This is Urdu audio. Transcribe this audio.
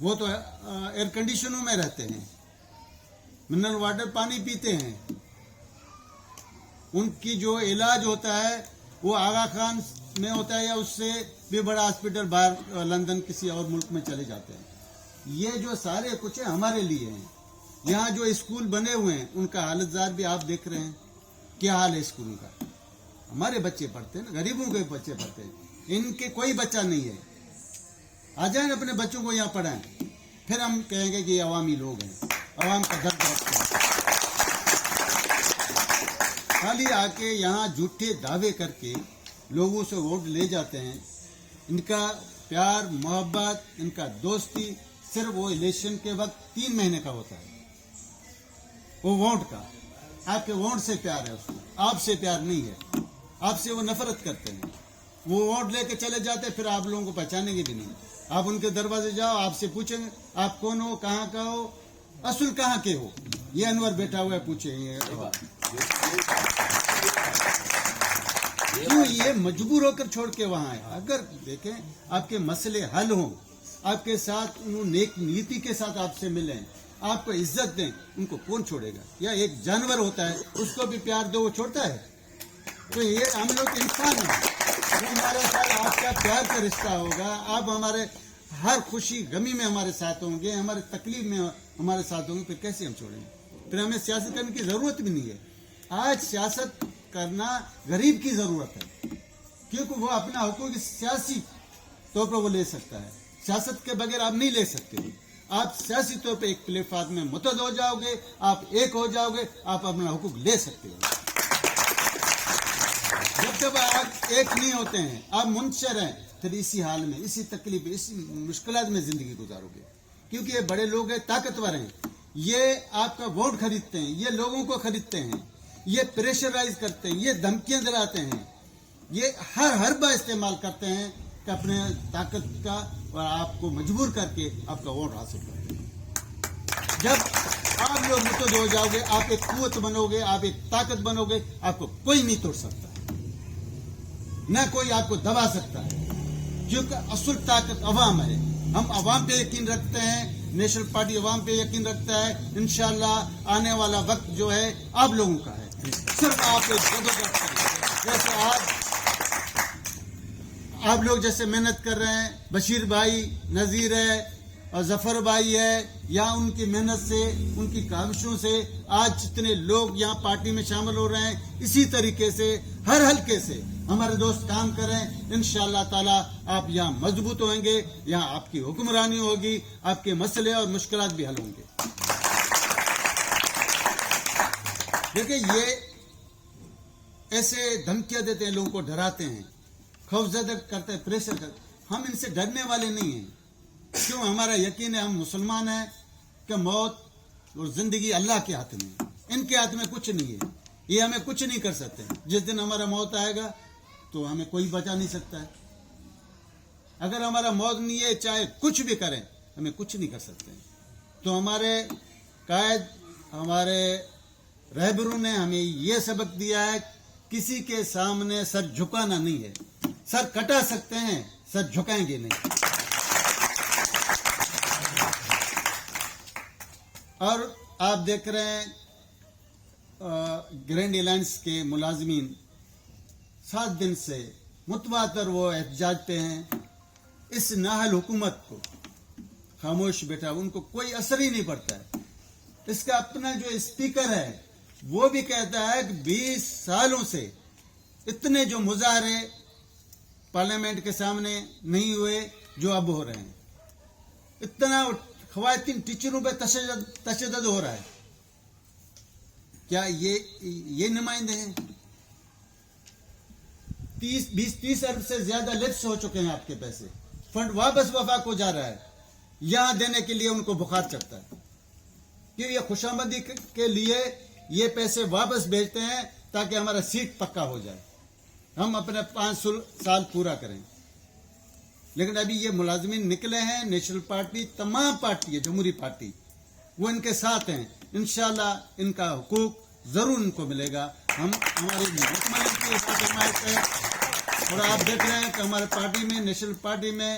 وہ تو ایئر کنڈیشنوں میں رہتے ہیں, منرل واٹر پانی پیتے ہیں. ان کی جو علاج ہوتا ہے وہ آغا خان میں ہوتا ہے یا اس سے بھی بڑا ہاسپٹل باہر لندن کسی اور ملک میں چلے جاتے ہیں. یہ جو سارے کچھ ہے ہمارے لیے ہیں. یہاں جو اسکول بنے ہوئے ہیں ان کا حالت زار بھی آپ دیکھ رہے ہیں, کیا حال ہے اسکولوں کا. ہمارے بچے پڑھتے ہیں نا, غریبوں کے بچے پڑھتے ہیں, ان کے کوئی بچہ نہیں ہے. آ جائیں اپنے بچوں کو یہاں پڑھائیں, پھر ہم کہیں گے کہ یہ عوامی لوگ ہیں, عوام کا درد رکھتے ہیں. خالی آ کے یہاں جھوٹے دعوے کر کے لوگوں سے ووٹ لے جاتے ہیں. ان کا پیار محبت, ان کا دوستی صرف وہ الیکشن کے وقت 3 مہینے کا ہوتا ہے, وہ ووٹ کا. آپ کے ووٹ سے پیار ہے اس کو, آپ سے پیار نہیں ہے. آپ سے وہ نفرت کرتے ہیں. وہ ووٹ لے کے چلے جاتے ہیں, پھر آپ لوگوں کو پہچانیں گے بھی نہیں. آپ ان کے دروازے جاؤ, آپ سے پوچھیں گے آپ کون ہو, کہاں کا ہو, اصل کہاں کے ہو. یہ انور بیٹھا ہوا ہے, پوچھیں گے. کیوں یہ مجبور ہو کر چھوڑ کے وہاں آئے. اگر دیکھیں آپ کے مسئلے حل ہوں, آپ کے ساتھ انہوں نیک نیتی کے ساتھ آپ سے ملیں, آپ کو عزت دیں, ان کو کون چھوڑے گا. یا ایک جانور ہوتا ہے, اس کو بھی پیار دو, وہ چھوڑتا ہے. تو یہ ہم لوگ انسان ہیں. جو ہمارے ساتھ آپ کا پیار کا رشتہ ہوگا, آپ ہمارے ہر خوشی غمی میں ہمارے ساتھ ہوں گے, ہمارے تکلیف میں ہمارے ساتھ ہوں گے, پھر کیسے ہم چھوڑیں گے. پھر ہمیں سیاست کرنے کی ضرورت بھی نہیں ہے. آج سیاست کرنا غریب کی ضرورت ہے, کیونکہ وہ اپنا حقوق سیاسی طور پر وہ لے سکتا ہے. سیاست کے بغیر آپ نہیں لے سکتے. آپ سیاسی طور پہ ایک پلیٹ فارم میں متحد ہو جاؤ گے, آپ ایک ہو جاؤ گے, آپ اپنا حقوق لے سکتے ہو. جب آپ ایک نہیں ہوتے ہیں, آپ منشر ہیں, پھر اسی حال میں, اسی تکلیف, اسی مشکلات میں زندگی گزارو گے. کیونکہ یہ بڑے لوگ ہیں, طاقتور ہیں, یہ آپ کا ووٹ خریدتے ہیں, یہ لوگوں کو خریدتے ہیں, یہ پریشرائز کرتے ہیں, یہ دھمکیاں دلاتے ہیں, یہ ہر حربہ استعمال کرتے ہیں کہ اپنے طاقت کا, اور آپ کو مجبور کر کے آپ کا ووٹ حاصل کرتے ہیں. جب آپ لوگ متحد ہو جاؤ گے, آپ ایک قوت بنو گے, آپ ایک طاقت بنو گے, آپ کو کوئی نہیں توڑ سکتا, نہ کوئی آپ کو دبا سکتا ہے. کیونکہ اصل طاقت عوام ہے. ہم عوام پہ یقین رکھتے ہیں, نیشنل پارٹی عوام پہ یقین رکھتا ہے. انشاءاللہ آنے والا وقت جو ہے آپ لوگوں کا ہے. صرف آپ جدوجہد کریں, جیسے آپ لوگ جیسے محنت کر رہے ہیں. بشیر بھائی, نذیر ہے اور ظفر بھائی ہے, یا ان کی محنت سے, ان کی کاوشوں سے آج جتنے لوگ یہاں پارٹی میں شامل ہو رہے ہیں, اسی طریقے سے ہر حلقے سے ہمارے دوست کام کریں. انشاءاللہ تعالی آپ یہاں مضبوط ہوئیں گے, یہاں آپ کی حکمرانی ہوگی, آپ کے مسئلے اور مشکلات بھی حل ہوں گے. دیکھیں, یہ ایسے دھمکیاں دیتے ہیں, لوگوں کو ڈراتے ہیں, خوفزدہ کرتے ہیں, پریشر کرتے ہیں. ہم ان سے ڈرنے والے نہیں ہیں. کیوں؟ ہمارا یقین ہے, ہم مسلمان ہیں کہ موت اور زندگی اللہ کے ہاتھ میں ہے. ان کے ہاتھ میں کچھ نہیں ہے. یہ ہمیں کچھ نہیں کر سکتے. جس دن ہمارا موت آئے گا تو ہمیں کوئی بچا نہیں سکتا ہے. اگر ہمارا موت نہیں ہے, چاہے کچھ بھی کریں, ہمیں کچھ نہیں کر سکتے. تو ہمارے قائد, ہمارے رہبروں نے ہمیں یہ سبق دیا ہے, کسی کے سامنے سر جھکانا نہیں ہے. سر کٹا سکتے ہیں, سر جھکائیں گے نہیں. اور آپ دیکھ رہے ہیں گرینڈ الائنس کے ملازمین 7 دن سے متواتر وہ احتجاج پہ ہیں. اس نااہل حکومت کو خاموش بیٹھا, ان کو کوئی اثر ہی نہیں پڑتا ہے. اس کا اپنا جو اسپیکر ہے وہ بھی کہتا ہے کہ 20 سالوں سے اتنے جو مظاہرے پارلیمنٹ کے سامنے نہیں ہوئے جو اب ہو رہے ہیں. اتنا خواتین ٹیچروں پہ تشدد ہو رہا ہے. کیا یہ نمائندے ہیں؟ 20-30 ارب سے زیادہ لیپس ہو چکے ہیں آپ کے پیسے. فنڈ واپس وفاق کو جا رہا ہے. یہاں دینے کے لیے ان کو بخار چڑھتا ہے کہ یہ خوشامدی کے لیے یہ پیسے واپس بھیجتے ہیں تاکہ ہمارا سیٹ پکا ہو جائے, ہم اپنے 5 سال پورا کریں. لیکن ابھی یہ ملازمین نکلے ہیں, نیشنل پارٹی, تمام پارٹی ہے, جمہوری پارٹی, وہ ان کے ساتھ ہیں. انشاءاللہ ان کا حقوق ضرور ان کو ملے گا. ہم ہماری مطمئن کی حمایت ہے. اور آپ دیکھ رہے ہیں کہ ہمارے پارٹی میں, نیشنل پارٹی میں